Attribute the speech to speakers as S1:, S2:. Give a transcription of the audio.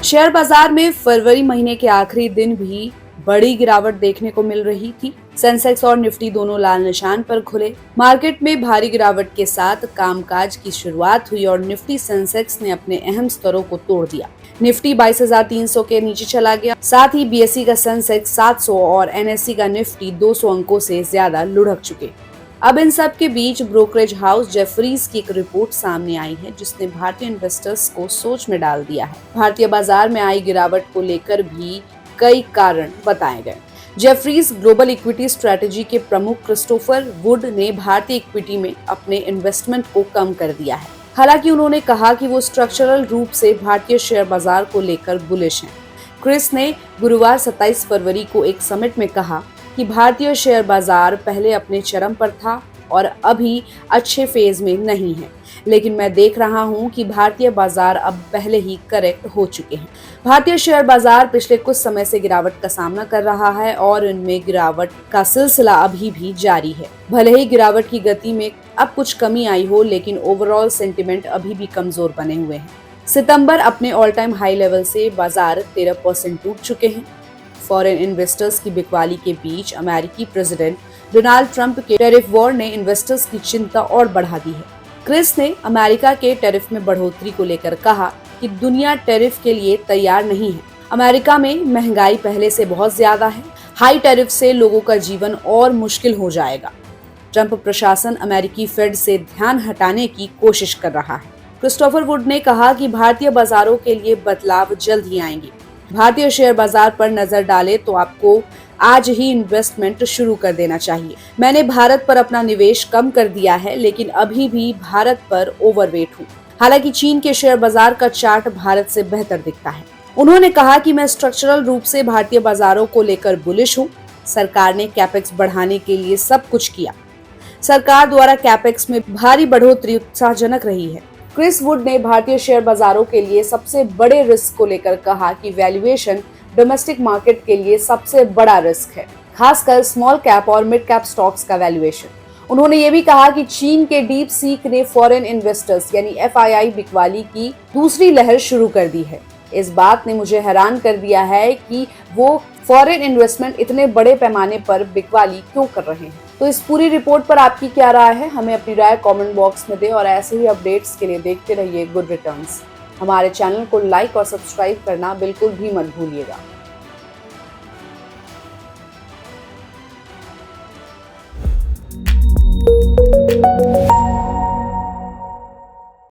S1: Share बाजार में फरवरी महीने के आखिरी दिन भी बड़ी गिरावट देखने को मिल रही थी। सेंसेक्स और निफ्टी दोनों लाल निशान पर खुले। मार्केट में भारी गिरावट के साथ कामकाज की शुरुआत हुई और निफ्टी सेंसेक्स ने अपने अहम स्तरों को तोड़ दिया। निफ्टी 22,300 के नीचे चला गया। साथ ही बीएसई का सेंसेक्स 700 और एनएसई का निफ्टी 200 अंकों से ज्यादा लुढ़क चुके। अब इन सब के बीच ब्रोकरेज हाउस जेफरीज की एक रिपोर्ट सामने आई है जिसने भारतीय इन्वेस्टर्स को सोच में डाल दिया है। भारतीय बाजार में आई गिरावट को लेकर भी कई कारण बताए गए। जेफरीज ग्लोबल इक्विटी स्ट्रेटेजी के प्रमुख क्रिस्टोफर वुड ने भारतीय इक्विटी में अपने इन्वेस्टमेंट को कम कर दिया है। हालांकि उन्होंने कहा कि वो स्ट्रक्चरल रूप से भारतीय शेयर बाजार को लेकर बुलिश हैं। क्रिस ने गुरुवार 27 फरवरी को एक समिट में कहा कि भारतीय शेयर बाजार पहले अपने चरम पर था और अभी अच्छे फेज में नहीं है, लेकिन मैं देख रहा हूं कि भारतीय बाजार अब पहले ही करेक्ट हो चुके हैं। भारतीय शेयर बाजार पिछले कुछ समय से गिरावट का सामना कर रहा है और इनमें गिरावट का सिलसिला अभी भी जारी है। भले ही गिरावट की गति में अब कुछ कमी आई हो, लेकिन ओवरऑल सेंटिमेंट अभी भी कमजोर बने हुए हैं। सितंबर अपने ऑल टाइम हाई लेवल से बाजार 13% टूट चुके हैं। फॉरेन इन्वेस्टर्स की बिकवाली के बीच अमेरिकी प्रेसिडेंट डोनाल्ड ट्रंप के टैरिफ वॉर ने इन्वेस्टर्स की चिंता और बढ़ा दी है। क्रिस ने अमेरिका के टैरिफ में बढ़ोतरी को लेकर कहा कि दुनिया टैरिफ के लिए तैयार नहीं है। अमेरिका में महंगाई पहले से बहुत ज्यादा है। हाई टैरिफ से लोगों का जीवन और मुश्किल हो जाएगा। ट्रंप प्रशासन अमेरिकी फेड से ध्यान हटाने की कोशिश कर रहा है। क्रिस्टोफर वुड ने कहा कि भारतीय बाजारों के लिए बदलाव जल्द ही आएंगे। भारतीय शेयर बाजार पर नजर डालें तो आपको आज ही इन्वेस्टमेंट शुरू कर देना चाहिए। मैंने भारत पर अपना निवेश कम कर दिया है, लेकिन अभी भी भारत पर ओवरवेट हूँ। हालांकि चीन के शेयर बाजार का चार्ट भारत से बेहतर दिखता है। उन्होंने कहा कि मैं स्ट्रक्चरल रूप से भारतीय बाजारों को लेकर बुलिश हूँ। सरकार ने कैपेक्स बढ़ाने के लिए सब कुछ किया। सरकार द्वारा कैपेक्स में भारी बढ़ोतरी उत्साहजनक रही है। क्रिस वुड ने भारतीय शेयर बाजारों के लिए सबसे बड़े रिस्क को लेकर कहा कि वैल्यूएशन डोमेस्टिक मार्केट के लिए सबसे बड़ा रिस्क है, खासकर स्मॉल कैप और मिड कैप स्टॉक्स का वैल्यूएशन। उन्होंने ये भी कहा कि चीन के डीप सीक ने फॉरेन इन्वेस्टर्स यानी एफआईआई बिकवाली की दूसरी लहर शुरू कर दी है। इस बात ने मुझे हैरान कर दिया है कि वो फॉरेन इन्वेस्टमेंट इतने बड़े पैमाने पर बिकवाली क्यों कर रहे हैं। तो इस पूरी रिपोर्ट पर आपकी क्या राय है, हमें अपनी राय कमेंट बॉक्स में दें और ऐसे ही अपडेट्स के लिए देखते रहिए गुड रिटर्न्स। हमारे चैनल को लाइक और सब्सक्राइब करना बिल्कुल भी मत भूलिएगा।